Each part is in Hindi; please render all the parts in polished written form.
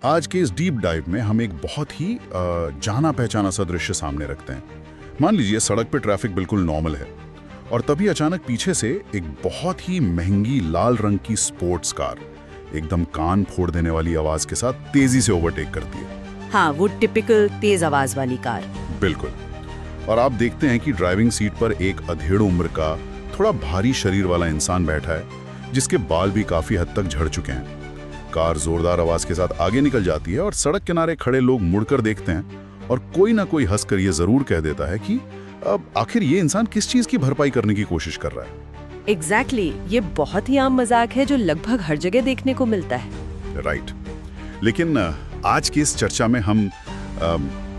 आज के इस डीप डाइव में हम एक बहुत ही जाना पहचाना सा दृश्य सामने रखते हैं। मान लीजिए सड़क पे ट्रैफिक बिल्कुल नॉर्मल है और तभी अचानक पीछे से एक बहुत ही महंगी लाल रंग की स्पोर्ट्स कार एकदम कान फोड़ देने वाली आवाज के साथ तेजी से ओवरटेक करती है। हाँ, वो टिपिकल तेज आवाज वाली कार। बिल्कुल। और आप देखते हैं कि ड्राइविंग सीट पर एक अधेड़ उम्र का थोड़ा भारी शरीर वाला इंसान बैठा है जिसके बाल भी काफी हद तक झड़ चुके हैं। कार जोरदार आवाज के साथ आगे निकल जाती है और सड़क किनारे खड़े लोग मुड़कर देखते हैं और कोई ना कोई हंसकर ये जरूर कह देता है कि अब आखिर ये इंसान किस चीज की भरपाई करने की कोशिश कर रहा है। एग्जैक्टली, ये बहुत ही आम मजाक है जो लगभग हर जगह देखने को मिलता है। राइट। लेकिन आज की इस चर्चा में हम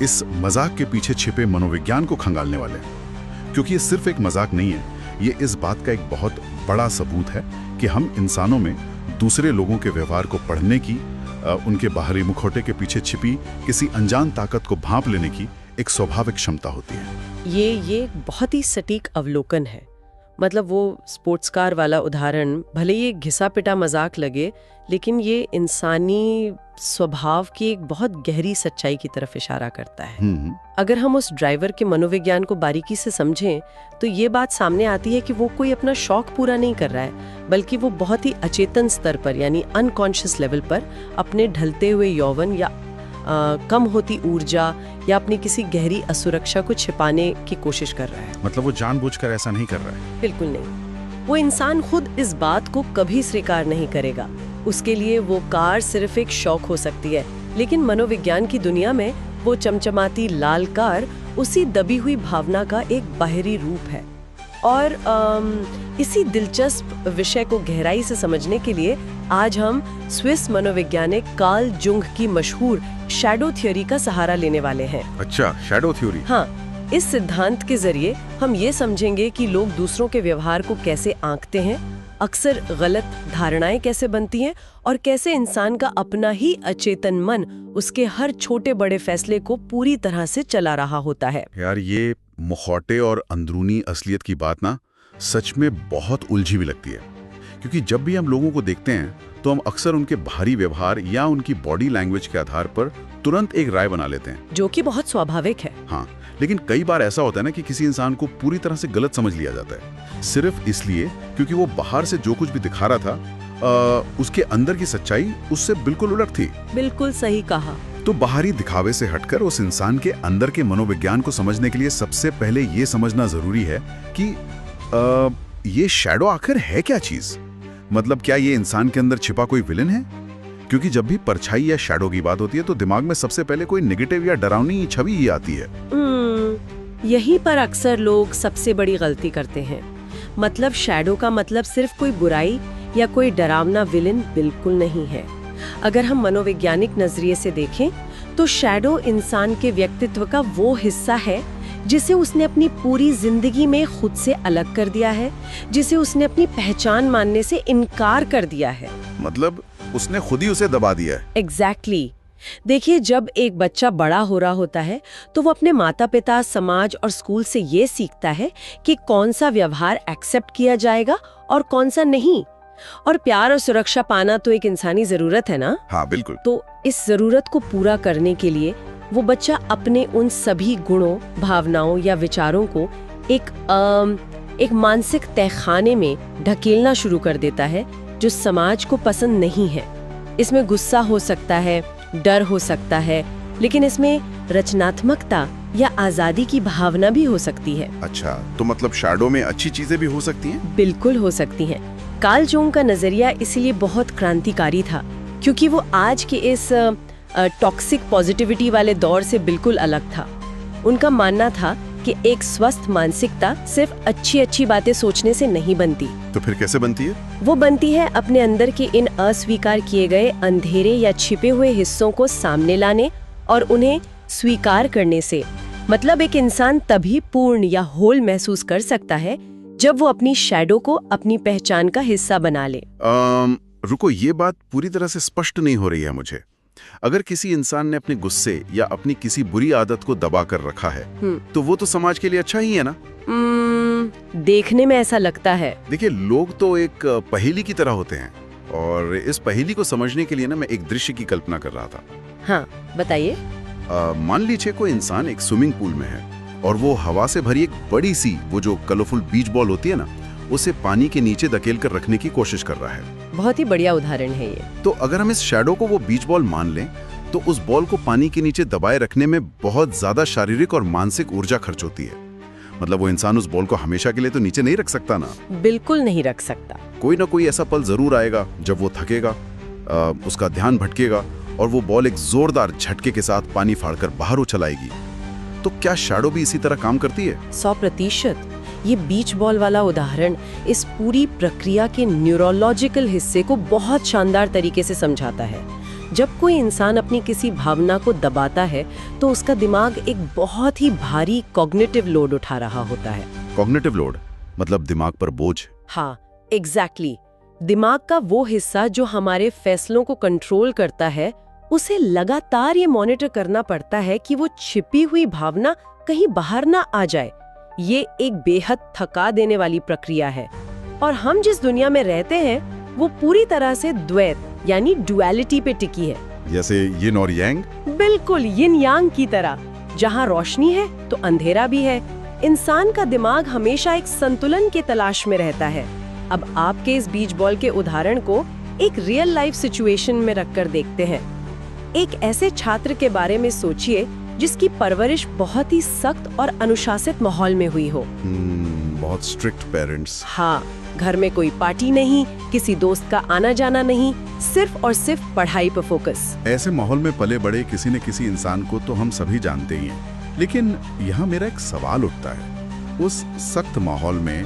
इस मजाक के पीछे छिपे मनोविज्ञान को खंगालने वाले हैं, क्योंकि ये सिर्फ एक मजाक नहीं है, ये इस बात का एक बहुत बड़ा सबूत है कि हम इंसानों में दूसरे लोगों के व्यवहार को पढ़ने की, उनके बाहरी मुखौटे के पीछे छिपी किसी अनजान ताकत को भांप लेने की एक स्वाभाविक क्षमता होती है। ये बहुत ही सटीक अवलोकन है। मतलब वो स्पोर्ट्स कार वाला उदाहरण भले ही एक घिसा पिटा मजाक लगे, लेकिन ये इंसानी स्वभाव की एक बहुत गहरी सच्चाई की तरफ इशारा करता है। अगर हम उस ड्राइवर के मनोविज्ञान को बारीकी से समझें तो ये बात सामने आती है कि वो कोई अपना शौक पूरा नहीं कर रहा है, बल्कि वो बहुत ही अचेतन स्तर पर यानी अनकॉन्शियस लेवल पर अपने ढलते हुए यौवन या कम होती ऊर्जा या अपनी किसी गहरी असुरक्षा को छिपाने की कोशिश कर रहा है। मतलब वो जानबूझकर ऐसा नहीं कर रहा है? बिल्कुल नहीं। वो इंसान खुद इस बात को कभी स्वीकार नहीं करेगा। उसके लिए वो कार सिर्फ एक शौक हो सकती है, लेकिन मनोविज्ञान की दुनिया में वो चमचमाती लाल कार उसी दबी हुई भावना का एक बाहरी रूप है। और इसी दिलचस्प विषय को गहराई से समझने के लिए आज हम स्विस मनोवैज्ञानिक कार्ल जुंग की मशहूर शैडो थ्योरी का सहारा लेने वाले हैं। अच्छा, शैडो थ्योरी। हाँ, इस सिद्धांत के जरिए हम ये समझेंगे कि लोग दूसरों के व्यवहार को कैसे आंकते हैं, अक्सर गलत धारणाएं कैसे बनती हैं और कैसे इंसान का अपना ही अचेतन मन उसके हर छोटे बड़े फैसले को पूरी तरह से चला रहा होता है। यार, ये मुखौटे और अंदरूनी असलियत की बात ना सच में बहुत उलझी हुई लगती है, क्योंकि जब भी हम लोगों को देखते हैं तो हम अक्सर उनके बाहरी व्यवहार या उनकी बॉडी लैंग्वेज के आधार पर तुरंत एक राय बना लेते हैं, जो कि बहुत स्वाभाविक है। हाँ, लेकिन कई बार ऐसा होता है ना कि किसी इंसान को पूरी तरह से गलत समझ लिया जाता है, सिर्फ इसलिए क्योंकि वो बाहर से जो कुछ भी दिखा रहा था उसके अंदर की सच्चाई उससे बिल्कुल उलट थी। बिल्कुल सही कहा। तो बाहरी दिखावे से हटकर उस इंसान के अंदर के मनोविज्ञान को समझने के लिए सबसे पहले ये समझना जरूरी है कि ये शैडो आखिर है क्या चीज। मतलब क्या ये इंसान के अंदर छिपा कोई विलन है? क्योंकि जब भी परछाई या शैडो की बात होती है तो दिमाग में सबसे पहले कोई नेगेटिव या डरावनी छवि ही आती है। यहीं पर अक्सर लोग सबसे बड़ी गलती करते हैं। मतलब शैडो का मतलब सिर्फ कोई बुराई या कोई डरावना विलन बिल्कुल नहीं है। अगर हम मनोवैज्ञानिक नजरिए से देखें तो शैडो इंसान के व्यक्तित्व का वो हिस्सा है जिसे उसने अपनी पूरी जिंदगी में खुद से अलग कर दिया है, जिसे उसने अपनी पहचान मानने से इनकार कर दिया है। मतलब उसने खुद ही उसे दबा दिया है। एग्जैक्टली। देखिए, जब एक बच्चा बड़ा हो रहा होता है तो वो अपने माता पिता, समाज और स्कूल से ये सीखता है कि कौन सा व्यवहार एक्सेप्ट किया जाएगा और कौन सा नहीं। और प्यार और सुरक्षा पाना तो एक इंसानी जरूरत है ना। हाँ, बिल्कुल। तो इस जरूरत को पूरा करने के लिए वो बच्चा अपने उन सभी गुणों, भावनाओं या विचारों को एक मानसिक तहखाने में ढकेलना शुरू कर देता है जो समाज को पसंद नहीं है। इसमें गुस्सा हो सकता है, डर हो सकता है, लेकिन इसमें रचनात्मकता या आजादी की भावना भी हो सकती है। अच्छा, तो मतलब शैडो में अच्छी चीजें भी हो सकती हैं? बिल्कुल हो सकती हैं। कार्ल जुंग का नजरिया इसीलिए बहुत क्रांतिकारी था, क्योंकि वो आज के इस टॉक्सिक पॉजिटिविटी वाले दौर से बिल्कुल अलग था। उनका मानना था कि एक स्वस्थ मानसिकता सिर्फ अच्छी बातें सोचने से नहीं बनती। तो फिर कैसे बनती है? वो बनती है अपने अंदर के इन अस्वीकार किए गए अंधेरे या छिपे हुए हिस्सों को सामने लाने और उन्हें स्वीकार करने से। मतलब एक इंसान तभी पूर्ण या होल महसूस कर सकता है जब वो अपनी शैडो को अपनी पहचान का हिस्सा बना ले। रुको, ये बात पूरी तरह से स्पष्ट नहीं हो रही है मुझे। अगर किसी इंसान ने अपने गुस्से या अपनी किसी बुरी आदत को दबा कर रखा है तो वो तो समाज के लिए अच्छा ही है ना? देखने में ऐसा लगता है। देखिए, लोग तो एक पहेली की तरह होते हैं। और इस पहेली को समझने के लिए ना मैं एक दृश्य की कल्पना कर रहा था। हाँ, बताइए। मान लीजिए कोई इंसान एक स्विमिंग पूल में है और वो हवा से भरी एक बड़ी सी वो जो कलरफुल बीच बॉल होती है ना, उसे पानी के नीचे धकेल कर रखने की कोशिश कर रहा है। बहुत ही बढ़िया उदाहरण है ये। तो अगर हम इस शैडो को वो बीच बॉल मान लें तो उस बॉल को पानी के नीचे दबाए रखने में बहुत ज्यादा शारीरिक और मानसिक ऊर्जा खर्च होती है। मतलब वो इंसान उस बॉल को हमेशा के लिए तो नीचे नहीं रख सकता ना। बिल्कुल नहीं रख सकता। कोई ना कोई ऐसा पल जरूर आएगा जब वो थकेगा, उसका ध्यान भटकेगा और वो बॉल एक जोरदार झटके के साथ पानी फाड़कर बाहर उछल आएगी। तो क्या शैडो भी इसी तरह काम करती है? 100%। ये बीच बॉल वाला उदाहरण इस पूरी प्रक्रिया के न्यूरोलॉजिकल हिस्से को बहुत शानदार तरीके से समझाता है। जब कोई इंसान अपनी किसी भावना को दबाता है तो उसका दिमाग एक बहुत ही भारी कॉग्निटिव लोड उठा रहा होता है। कॉग्निटिव लोड मतलब दिमाग पर बोझ? हाँ, एग्जैक्टली। दिमाग का वो हिस्सा जो हमारे फैसलों को कंट्रोल करता है, उसे लगातार ये मॉनिटर करना पड़ता है कि वो छिपी हुई भावना कहीं बाहर ना आ जाए। ये एक बेहद थका देने वाली प्रक्रिया है और हम जिस दुनिया में रहते हैं वो पूरी तरह से द्वैत यानी डुअलिटी पे टिकी है। जैसे यिन और यांग? बिल्कुल यिन यांग की तरह। जहाँ रोशनी है तो अंधेरा भी है। इंसान का दिमाग हमेशा एक संतुलन की तलाश में रहता है। अब आपके इस बीच बॉल के उदाहरण को एक रियल लाइफ सिचुएशन में रखकर देखते हैं। एक ऐसे छात्र के बारे में सोचिए जिसकी परवरिश बहुत ही सख्त और अनुशासित माहौल में हुई हो। बहुत स्ट्रिक्ट पेरेंट्स। हाँ, घर में कोई पार्टी नहीं, किसी दोस्त का आना जाना नहीं, सिर्फ और सिर्फ पढ़ाई पर फोकस। ऐसे माहौल में पले बड़े किसी न किसी इंसान को तो हम सभी जानते ही हैं। लेकिन यहाँ मेरा एक सवाल उठता है, उस सख्त माहौल में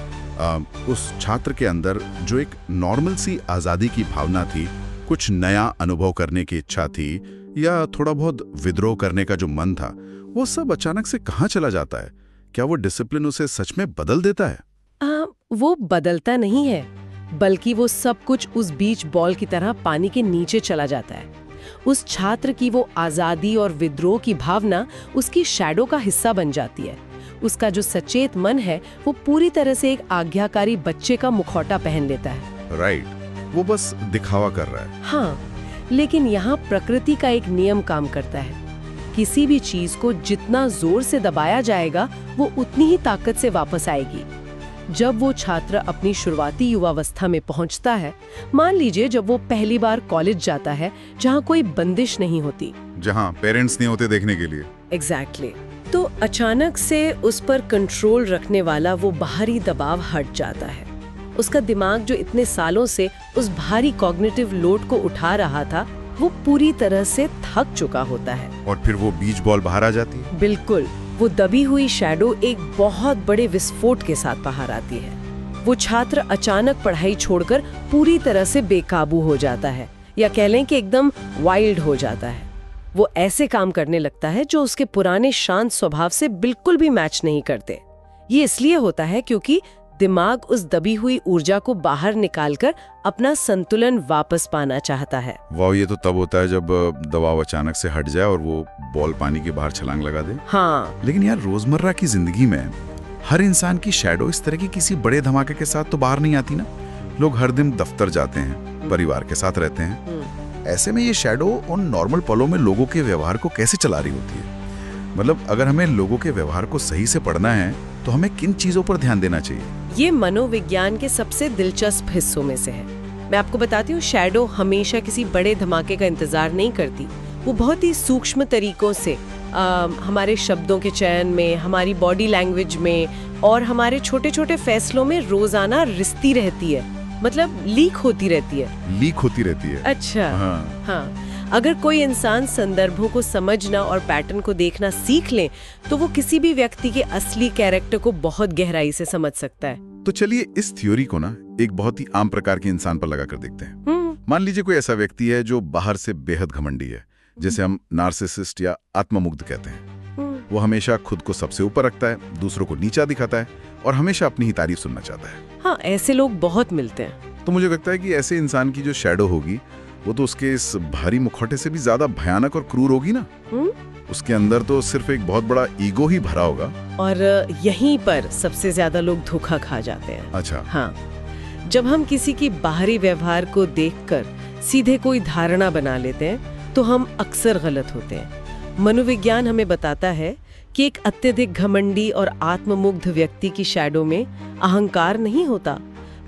उस छात्र के अंदर जो एक नॉर्मल सी आज़ादी की भावना थी, कुछ नया अनुभव करने की इच्छा थी या थोड़ा बहुत विद्रोह करने का जो मन था, वो सब अचानक से कहाँ चला जाता है? क्या वो डिसिप्लिन उसे सच में बदल देता है? वो बदलता नहीं है, बल्कि वो सब कुछ उस बीच बॉल की तरह पानी के नीचे चला जाता है। उस छात्र की वो आज़ादी और विद्रोह की भावना उसकी शैडो का हिस्सा बन जाती है। उसका जो सचेत मन है वो पूरी तरह से एक आज्ञाकारी बच्चे का मुखौटा पहन लेता है। राइट, वो बस दिखावा कर रहा है। हाँ, लेकिन यहाँ प्रकृति का एक नियम काम करता है। किसी भी चीज को जितना जोर से दबाया जाएगा वो उतनी ही ताकत से वापस आएगी। जब वो छात्र अपनी शुरुआती युवावस्था में पहुंचता है, मान लीजिए जब वो पहली बार कॉलेज जाता है जहाँ कोई बंदिश नहीं होती, जहाँ पेरेंट्स नहीं होते देखने के लिए। एग्जैक्टली। तो अचानक से उस पर कंट्रोल रखने वाला वो बाहरी दबाव हट जाता है। उसका दिमाग जो इतने सालों से उस भारी कॉग्निटिव लोड को उठा रहा था, वो पूरी तरह से थक चुका होता है। और फिर वो बीच बॉल बाहर आ जाती है। बिल्कुल, वो दबी हुई शैडो एक बहुत बड़े विस्फोट के साथ बाहर आती है। वो छात्र अचानक पढ़ाई छोड़कर पूरी तरह से बेकाबू हो जाता है, या कह लें कि एकदम वाइल्ड हो जाता है। वो ऐसे काम करने लगता है जो उसके पुराने शांत स्वभाव से बिल्कुल भी मैच नहीं करते। ये इसलिए होता है क्योंकि दिमाग उस दबी हुई ऊर्जा को बाहर निकालकर अपना संतुलन वापस पाना चाहता है। वाह, ये तो तब होता है जब दबाव अचानक से हट जाए और वो बॉल पानी के बाहर छलांग लगा दे। हाँ, लेकिन यार रोजमर्रा की जिंदगी में हर इंसान की शैडो इस तरह की किसी बड़े धमाके के साथ तो बाहर नहीं आती ना। लोग हर दिन दफ्तर जाते हैं, परिवार के साथ रहते हैं। ऐसे में ये शैडो उन नॉर्मल पलों में लोगों के व्यवहार को कैसे चला रही होती है? मतलब अगर हमें लोगों के व्यवहार को सही से पढ़ना है तो हमें किन चीजों पर ध्यान देना चाहिए? ये मनोविज्ञान के सबसे दिलचस्प हिस्सों में से है। मैं आपको बताती हूँ, शैडो हमेशा किसी बड़े धमाके का इंतजार नहीं करती। वो बहुत ही सूक्ष्म तरीकों से हमारे शब्दों के चयन में, हमारी बॉडी लैंग्वेज में और हमारे छोटे छोटे फैसलों में रोजाना रिश्ती रहती है। मतलब लीक होती रहती है। लीक होती रहती है? अच्छा। हाँ। अगर कोई इंसान संदर्भों को समझना और पैटर्न को देखना सीख ले तो वो किसी भी व्यक्ति के असली कैरेक्टर को बहुत गहराई से समझ सकता है। तो चलिए इस थ्योरी को ना एक बहुत ही आम प्रकार के इंसान पर लगा कर देखते हैं। मान लीजिए कोई ऐसा व्यक्ति है जो बाहर से बेहद घमंडी है, जिसे हम नार्सिसिस्ट या आत्ममुग्ध कहते हैं। वो हमेशा खुद को सबसे ऊपर रखता है, दूसरों को नीचा दिखाता है और हमेशा अपनी ही तारीफ सुनना चाहता है। हाँ, ऐसे लोग बहुत मिलते हैं। तो मुझे लगता है कि ऐसे इंसान की जो शैडो होगी वो तो उसके इस भारी मुखौटे से भी ज्यादा भयानक और क्रूर होगी ना। उसके अंदर तो सिर्फ एक बहुत बड़ा ईगो ही भरा होगा। और यहीं पर सबसे ज्यादा लोग धोखा खा जाते हैं। अच्छा। हाँ, जब हम किसी की बाहरी व्यवहार को देखकर सीधे कोई धारणा बना लेते हैं तो हम अक्सर गलत होते हैं। मनोविज्ञान हमें बताता है कि एक अत्यधिक घमंडी और आत्ममुग्ध व्यक्ति की शैडो में अहंकार नहीं होता,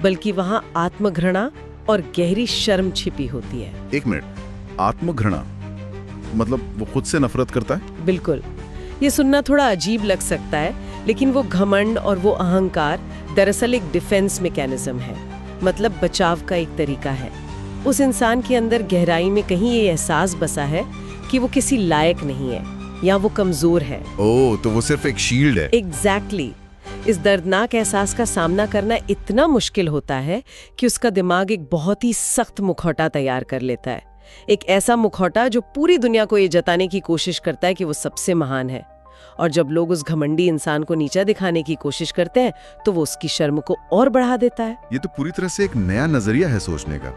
बल्कि वहां आत्मघृणा और गहरी शर्म छिपी होती है। एक मिनट, आत्मघृणा मतलब वो खुद से नफरत करता है? बिल्कुल। ये सुनना थोड़ा अजीब लग सकता है, लेकिन वो घमंड और वो अहंकार दरअसल एक डिफेंस मैकेनिज्म है, मतलब बचाव का एक तरीका है। उस इंसान के अंदर गहराई में कहीं ये एहसास बसा है कि वो किसी लायक नहीं है या वो कमजोर है। ओह, तो वो सिर्फ एक शील्ड है। एग्जैक्टली। इस दर्दनाक एहसास का सामना करना इतना मुश्किल होता है कि उसका दिमाग एक बहुत ही सख्त मुखौटा तैयार कर लेता है। एक ऐसा मुखौटा जो पूरी दुनिया को ये जताने की कोशिश करता है कि वो सबसे महान है। और जब लोग उस घमंडी इंसान को नीचा दिखाने की कोशिश करते हैं तो वो उसकी शर्म को और बढ़ा देता है। ये तो पूरी तरह से एक नया नजरिया है सोचने का।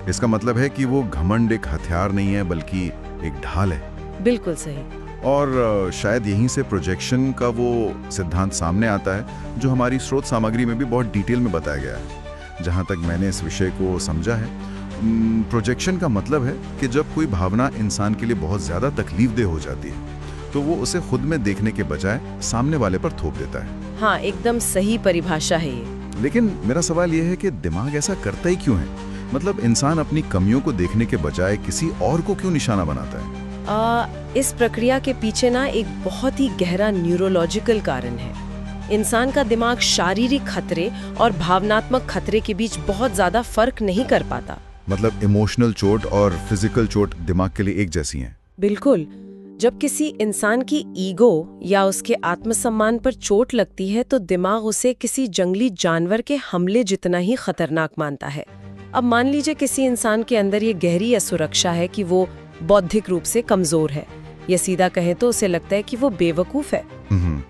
इसका मतलब है कि वो घमंड एक हथियार नहीं है, बल्कि एक ढाल है। बिल्कुल सही। और शायद यहीं से प्रोजेक्शन का वो सिद्धांत सामने आता है जो हमारी स्रोत सामग्री में भी बहुत डिटेल में बताया गया है। जहाँ तक मैंने इस विषय को समझा है, प्रोजेक्शन का मतलब है कि जब कोई भावना इंसान के लिए बहुत ज्यादा तकलीफदेह हो जाती है तो वो उसे खुद में देखने के बजाय सामने वाले पर थोप देता है। हाँ, एकदम सही परिभाषा है ये। लेकिन मेरा सवाल ये है कि दिमाग ऐसा करता ही क्यों है? मतलब इंसान अपनी कमियों को देखने के बजाय किसी और को क्यों निशाना बनाता है? इस प्रक्रिया के पीछे ना एक बहुत ही गहरा न्यूरोलॉजिकल कारण है। इंसान का दिमाग शारीरिक खतरे और भावनात्मक खतरे के बीच बहुत ज्यादा फर्क नहीं कर पाता। मतलब इमोशनल चोट और फिजिकल चोट दिमाग के लिए एक जैसी हैं? बिल्कुल। जब किसी इंसान की ईगो या उसके आत्मसम्मान पर चोट लगती है तो दिमाग उसे किसी जंगली जानवर के हमले जितना ही खतरनाक मानता है। अब मान लीजिए किसी इंसान के अंदर ये गहरी असुरक्षा है कि वो बौद्धिक रूप से कमजोर है, या सीधा कहें तो उसे लगता है कि वो बेवकूफ है।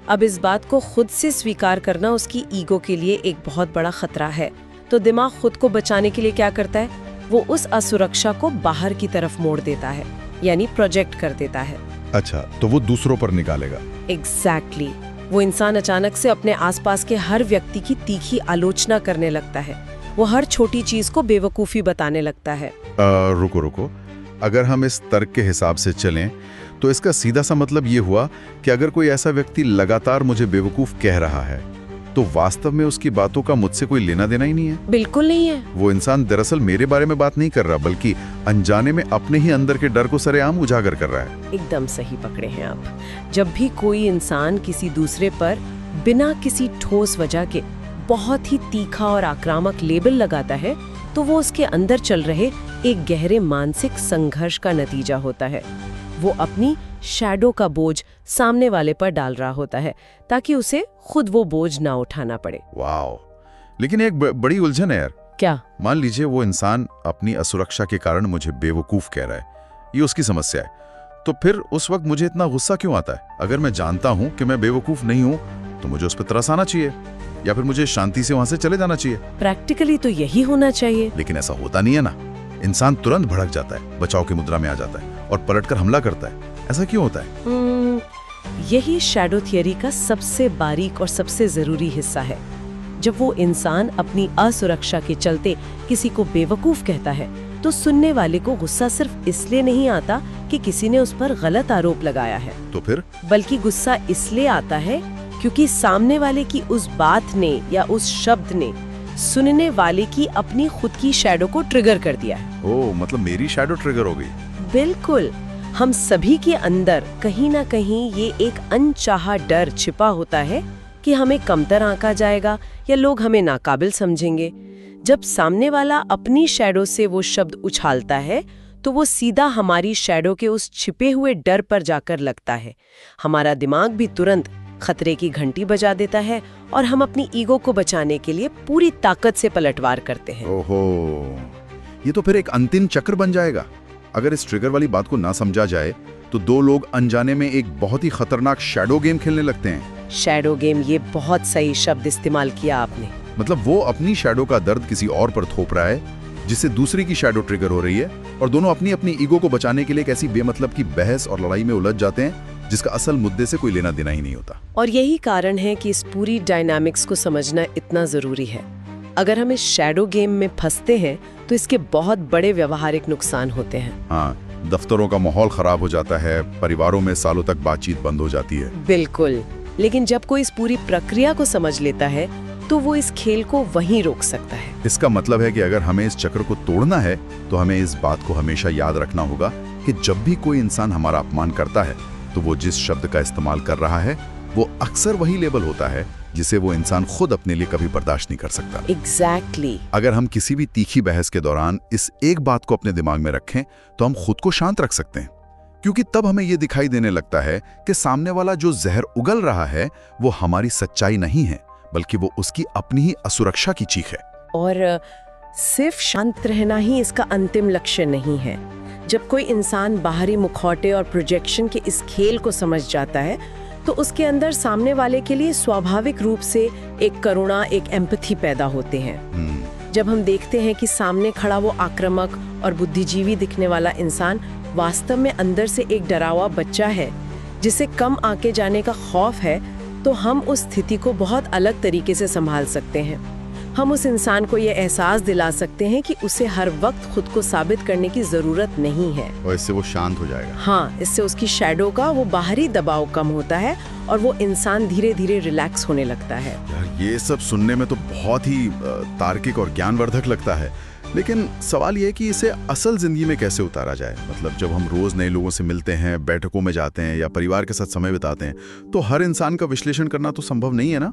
अब इस बात को खुद से स्वीकार करना उसकी ईगो के लिए एक बहुत बड़ा खतरा है। तो दिमाग खुद को बचाने के लिए क्या करता है? वो उस असुरक्षा को बाहर की तरफ मोड़ देता है, यानी प्रोजेक्ट कर देता है। अच्छा, तो वो दूसरों पर निकालेगा। एग्जैक्टली। वो इंसान अचानक से अपने आसपास के हर व्यक्ति की तीखी आलोचना करने लगता है। वो हर छोटी चीज को बेवकूफी बताने लगता है। रुको, अगर हम इस तर्क के हिसाब से चलें तो इसका सीधा सा मतलब ये हुआ कि अगर कोई ऐसा व्यक्ति लगातार मुझे बेवकूफ कह रहा है तो वास्तव में उसकी बातों का मुझसे कोई लेना देना ही नहीं है। बिल्कुल नहीं है। वो इंसान दरअसल मेरे बारे में बात नहीं कर रहा, बल्कि अनजाने में अपने ही अंदर के डर को सरेआम उजागर कर रहा है। एकदम सही पकड़े हैं आप। जब भी कोई इंसान किसी दूसरे पर बिना किसी ठोस वजह के बहुत ही तीखा और आक्रामक लेबल लगाता है तो वो उसके अंदर चल रहे एक गहरे मानसिक संघर्ष का नतीजा होता है। वो अपनी शैडो का बोझ सामने वाले पर डाल रहा होता है ताकि उसे खुद वो बोझ ना उठाना पड़े। वाओ, लेकिन एक बड़ी उलझन है यार। क्या? मान लीजिए वो इंसान अपनी असुरक्षा के कारण मुझे बेवकूफ कह रहा है, ये उसकी समस्या है, तो फिर उस वक्त मुझे इतना गुस्सा क्यों आता है? अगर मैं जानता हूं कि मैं बेवकूफ नहीं हूं तो मुझे उस पर तरस आना चाहिए, या फिर मुझे शांति से वहां से चले जाना चाहिए। प्रैक्टिकली तो यही होना चाहिए, लेकिन ऐसा होता नहीं है ना। इंसान तुरंत भड़क जाता है, बचाव की मुद्रा में आ जाता है और पलटकर हमला करता है। ऐसा क्यों होता है? यही शैडो थियरी का सबसे बारीक और सबसे जरूरी हिस्सा है। जब वो इंसान अपनी असुरक्षा के चलते किसी को बेवकूफ कहता है तो सुनने वाले को गुस्सा सिर्फ इसलिए नहीं आता कि किसी ने उस पर गलत आरोप लगाया है, तो फिर बल्कि गुस्सा इसलिए आता है क्योंकि सामने वाले की उस बात ने या उस शब्द ने सुनने वाले की अपनी खुद की शैडो को ट्रिगर कर दिया है। ओह, मतलब मेरी शैडो ट्रिगर हो गई। बिल्कुल। हम सभी के अंदर कहीं ना कहीं ये एक अनचाहा डर छिपा होता है कि हमें कमतर आंका जाएगा या लोग हमें नाकाबिल समझेंगे। जब सामने वाला अपनी शैडो से वो शब्द उछालता है तो वो सीधा हमारी शैडो के उस छिपे हुए डर पर जाकर लगता है। हमारा दिमाग भी तुरंत खतरे की घंटी बजा देता है और हम अपनी ईगो को बचाने के लिए पूरी ताकत से पलटवार करते हैं। ओहो, ये तो फिर एक अंतिम चक्र बन जाएगा। अगर इस ट्रिगर वाली बात को ना समझा जाए तो दो लोग अनजाने में एक बहुत ही खतरनाक शैडो गेम खेलने लगते हैं। शैडो गेम, ये बहुत सही शब्द इस्तेमाल किया आपने। मतलब वो अपनी शैडो का दर्द किसी और पर थोप रहा है जिससे दूसरे की शैडो ट्रिगर हो रही है, और दोनों अपनी अपनी ईगो को बचाने के लिए एक ऐसी बेमतलब की बहस और लड़ाई में उलझ जाते हैं जिसका असल मुद्दे से कोई लेना देना ही नहीं होता। और यही कारण है कि इस पूरी डायनामिक्स को समझना इतना जरूरी है। अगर हम इस शैडो गेम में फंसते हैं तो इसके बहुत बड़े व्यवहारिक नुकसान होते हैं। हाँ, दफ्तरों का माहौल खराब हो जाता है, परिवारों में सालों तक बातचीत बंद हो जाती है। बिल्कुल, लेकिन जब कोई इस पूरी प्रक्रिया को समझ लेता है तो वो इस खेल को वहीं रोक सकता है। इसका मतलब है कि अगर हमें इस चक्र को तोड़ना है तो हमें इस बात को हमेशा याद रखना होगा कि जब भी कोई इंसान हमारा अपमान करता है तो वो जिस शब्द का इस्तेमाल कर रहा है वो अक्सर वही लेबल होता है जिसे वो इंसान खुद अपने लिए कभी बर्दाश्त नहीं कर सकता। एग्जैक्टली। अगर हम किसी भी तीखी बहस के दौरान इस एक बात को अपने दिमाग में रखें तो हम खुद को शांत रख सकते हैं, क्योंकि तब हमें ये दिखाई देने लगता है कि सामने वाला जो जहर उगल रहा है वो हमारी सच्चाई नहीं है, बल्कि वो उसकी अपनी ही असुरक्षा की चीख है। और सिर्फ शांत रहना ही इसका अंतिम लक्ष्य नहीं है। जब कोई इंसान बाहरी मुखौटे और प्रोजेक्शन के इस खेल को समझ जाता है तो उसके अंदर सामने वाले के लिए स्वाभाविक रूप से एक करुणा, एक एम्पैथी पैदा होते हैं। जब हम देखते हैं कि सामने खड़ा वो आक्रामक और बुद्धिजीवी दिखने वाला इंसान वास्तव में अंदर से एक डरा हुआ बच्चा है जिसे कम आके जाने का खौफ है, तो हम उस स्थिति को बहुत अलग तरीके से संभाल सकते हैं। हम उस इंसान को ये एहसास दिला सकते हैं कि उसे हर वक्त खुद को साबित करने की जरूरत नहीं है, और इससे वो शांत हो जाएगा। हाँ, इससे उसकी शैडो का वो बाहरी दबाव कम होता है और वो इंसान धीरे धीरे रिलैक्स होने लगता है। यार, ये सब सुनने में तो बहुत ही तार्किक और ज्ञानवर्धक लगता है, लेकिन सवाल ये है कि इसे असल जिंदगी में कैसे उतारा जाए। मतलब जब हम रोज नए लोगों से मिलते हैं, बैठकों में जाते हैं या परिवार के साथ समय बिताते हैं, तो हर इंसान का विश्लेषण करना तो संभव नहीं है ना।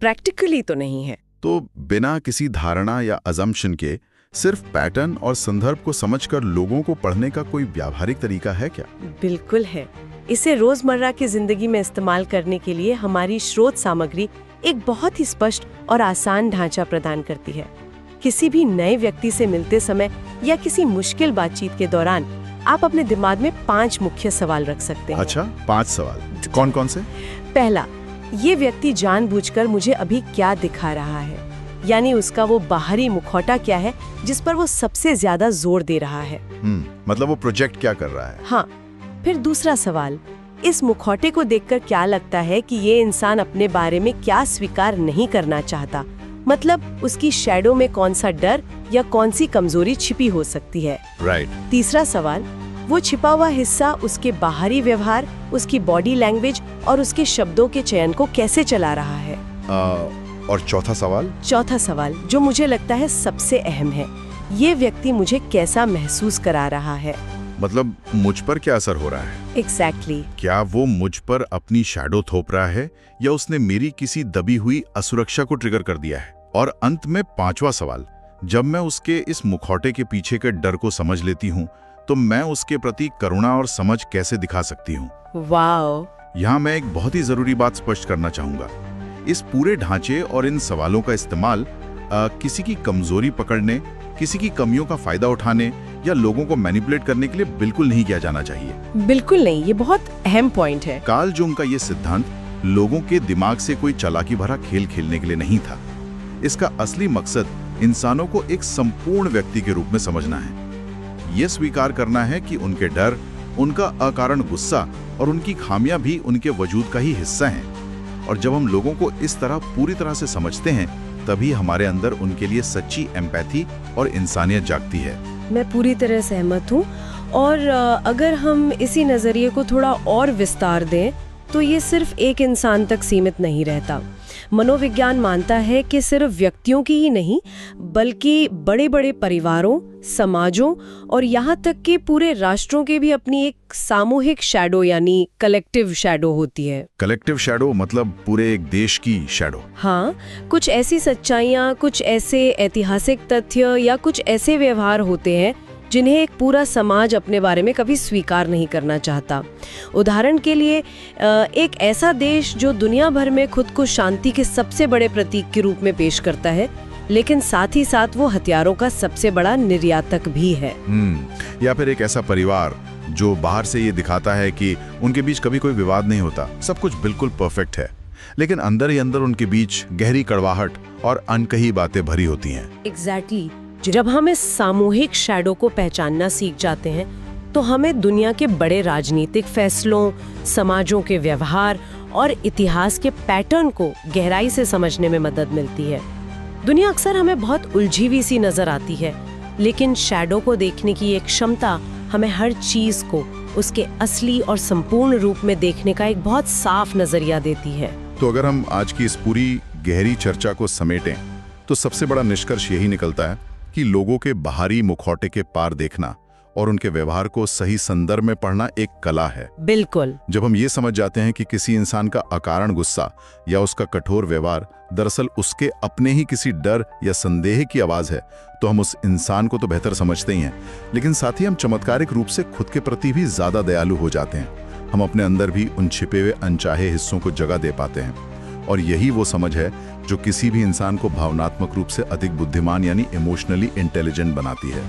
प्रैक्टिकली तो नहीं है। तो बिना किसी धारणा या अजम्पशन के सिर्फ पैटर्न और संदर्भ को समझकर लोगों को पढ़ने का कोई व्यावहारिक तरीका है क्या? बिल्कुल है। इसे रोजमर्रा की जिंदगी में इस्तेमाल करने के लिए हमारी स्रोत सामग्री एक बहुत ही स्पष्ट और आसान ढांचा प्रदान करती है। किसी भी नए व्यक्ति से मिलते समय या किसी मुश्किल बातचीत के दौरान आप अपने दिमाग में 5 मुख्य सवाल रख सकते हैं। अच्छा, 5 सवाल कौन कौन से? पहला, ये व्यक्ति जानबूझकर मुझे अभी क्या दिखा रहा है, यानी उसका वो बाहरी मुखौटा क्या है जिस पर वो सबसे ज्यादा जोर दे रहा है। मतलब वो प्रोजेक्ट क्या कर रहा है। हाँ। फिर दूसरा सवाल, इस मुखौटे को देखकर क्या लगता है कि ये इंसान अपने बारे में क्या स्वीकार नहीं करना चाहता, मतलब उसकी शैडो में कौन सा डर या कौन सी कमजोरी छिपी हो सकती है। राइट। तीसरा सवाल, वो छिपा हुआ हिस्सा उसके बाहरी व्यवहार, उसकी बॉडी लैंग्वेज और उसके शब्दों के चयन को कैसे चला रहा है। और चौथा सवाल? चौथा सवाल, जो मुझे लगता है सबसे अहम है, ये व्यक्ति मुझे कैसा महसूस करा रहा है। मतलब मुझ पर क्या असर हो रहा है। एग्जैक्टली। क्या वो मुझ पर अपनी शैडो थोप रहा है या उसने मेरी किसी दबी हुई असुरक्षा को ट्रिगर कर दिया है। और अंत में 5वां सवाल, जब मैं उसके इस मुखौटे के पीछे के डर को समझ लेती हूँ तो मैं उसके प्रति करुणा और समझ कैसे दिखा सकती हूँ। वाओ। यहाँ मैं एक बहुत ही जरूरी बात स्पष्ट करना चाहूंगा। इस पूरे ढांचे और इन सवालों का इस्तेमाल किसी की कमजोरी पकड़ने, किसी की कमियों का फायदा उठाने या लोगों को मैनिपुलेट करने के लिए बिल्कुल नहीं किया जाना चाहिए। बिल्कुल नहीं, ये बहुत अहम पॉइंट है। कार्ल जुंग का ये सिद्धांत लोगों के दिमाग से कोई चालाकी भरा खेल खेलने के लिए नहीं था। इसका असली मकसद इंसानों को एक संपूर्ण व्यक्ति के रूप में समझना है। ये स्वीकार करना है कि उनके डर, उनका अकारण गुस्सा और उनकी खामियां भी उनके वजूद का ही हिस्सा हैं। और जब हम लोगों को इस तरह पूरी तरह से समझते हैं तभी हमारे अंदर उनके लिए सच्ची एम्पैथी और इंसानियत जागती है। मैं पूरी तरह सहमत हूँ। और अगर हम इसी नजरिए को थोड़ा और विस्तार दें तो ये सिर्फ एक इंसान तक सीमित नहीं रहता। मनोविज्ञान मानता है कि सिर्फ व्यक्तियों की ही नहीं बल्कि बड़े बड़े परिवारों, समाजों और यहाँ तक कि पूरे राष्ट्रों के भी अपनी एक सामूहिक शैडो यानी कलेक्टिव शैडो होती है। कलेक्टिव शैडो मतलब पूरे एक देश की शैडो। हाँ, कुछ ऐसी सच्चाइयाँ, कुछ ऐसे ऐतिहासिक तथ्य या कुछ ऐसे व्यवहार होते हैं जिन्हें एक पूरा समाज अपने बारे में कभी स्वीकार नहीं करना चाहता। उदाहरण के लिए एक ऐसा देश जो दुनिया भर में खुद को शांति के सबसे बड़े प्रतीक के रूप में पेश करता है, लेकिन साथ ही साथ वो हथियारों का सबसे बड़ा निर्यातक भी है। या फिर एक ऐसा परिवार जो बाहर से ये दिखाता है कि उनके बीच कभी कोई विवाद नहीं होता, सब कुछ बिल्कुल परफेक्ट है, लेकिन अंदर ही अंदर उनके बीच गहरी कड़वाहट और अनकही बातें भरी होती हैं। एग्जैक्टली। जब हम इस सामूहिक शैडो को पहचानना सीख जाते हैं तो हमें दुनिया के बड़े राजनीतिक फैसलों, समाजों के व्यवहार और इतिहास के पैटर्न को गहराई से समझने में मदद मिलती है। दुनिया अक्सर हमें बहुत उलझी हुई सी नजर आती है, लेकिन शैडो को देखने की एक क्षमता हमें हर चीज को उसके असली और संपूर्ण रूप में देखने का एक बहुत साफ नजरिया देती है। तो अगर हम आज की इस पूरी गहरी चर्चा को समेटें तो सबसे बड़ा निष्कर्ष यही निकलता है कि लोगों के बाहरी मुखौटे के पार देखना और उनके व्यवहार को सही संदर्भ में पढ़ना एक कला है। बिल्कुल। जब हम ये समझ जाते हैं कि किसी इंसान का अकारण गुस्सा या उसका कठोर व्यवहार दरअसल उसके अपने ही किसी डर या संदेह की आवाज है, तो हम उस इंसान को तो बेहतर समझते ही हैं, लेकिन साथ ही हम चमत्कारिक रूप से खुद के प्रति भी ज्यादा दयालु हो जाते हैं। हम अपने अंदर भी उन छिपे हुए अनचाहे हिस्सों को जगह दे पाते हैं, और यही वो समझ है जो किसी भी इंसान को भावनात्मक रूप से अधिक बुद्धिमान यानी इमोशनली इंटेलिजेंट बनाती है।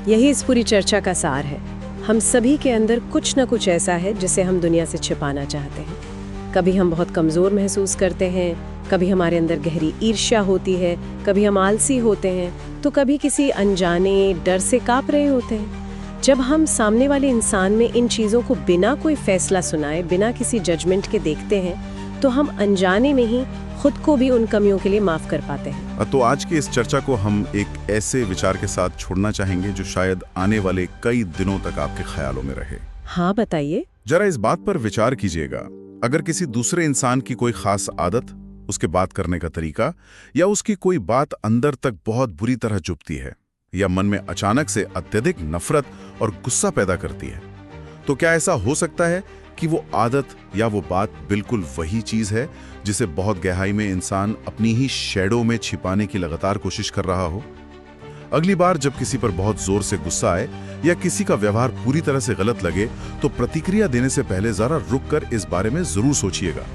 यही इस पूरी चर्चा का सार है। हम सभी के अंदर कुछ न कुछ ऐसा है जिसे हम दुनिया से छिपाना चाहते हैं। कभी हम बहुत कमजोर महसूस करते हैं, कभी हमारे अंदर गहरी ईर्ष्या होती है, कभी हम आलसी होते हैं, तो कभी किसी अनजाने डर से कांप रहे होते हैं। जब हम सामने वाले इंसान में इन चीजों को बिना कोई फैसला सुनाए, बिना किसी जजमेंट के देखते हैं, तो हम अनजाने में ही खुद को भी उन कमियों के लिए माफ कर पाते हैं। तो आज की इस चर्चा को हम एक ऐसे विचार के साथ छोड़ना चाहेंगे जो शायद आने वाले कई दिनों तक आपके ख्यालों में रहे। हाँ, बताइए। जरा इस बात पर विचार कीजिएगा, अगर किसी दूसरे इंसान की कोई खास आदत, उसके बात करने का तरीका या उसकी कोई बात अंदर तक बहुत बुरी तरह चुभती है या मन में अचानक से अत्यधिक नफरत और गुस्सा पैदा करती है, तो क्या ऐसा हो सकता है कि वो आदत या वो बात बिल्कुल वही चीज है जिसे बहुत गहराई में इंसान अपनी ही शैडो में छिपाने की लगातार कोशिश कर रहा हो? अगली बार जब किसी पर बहुत जोर से गुस्सा आए या किसी का व्यवहार पूरी तरह से गलत लगे, तो प्रतिक्रिया देने से पहले जरा रुक कर इस बारे में जरूर सोचिएगा।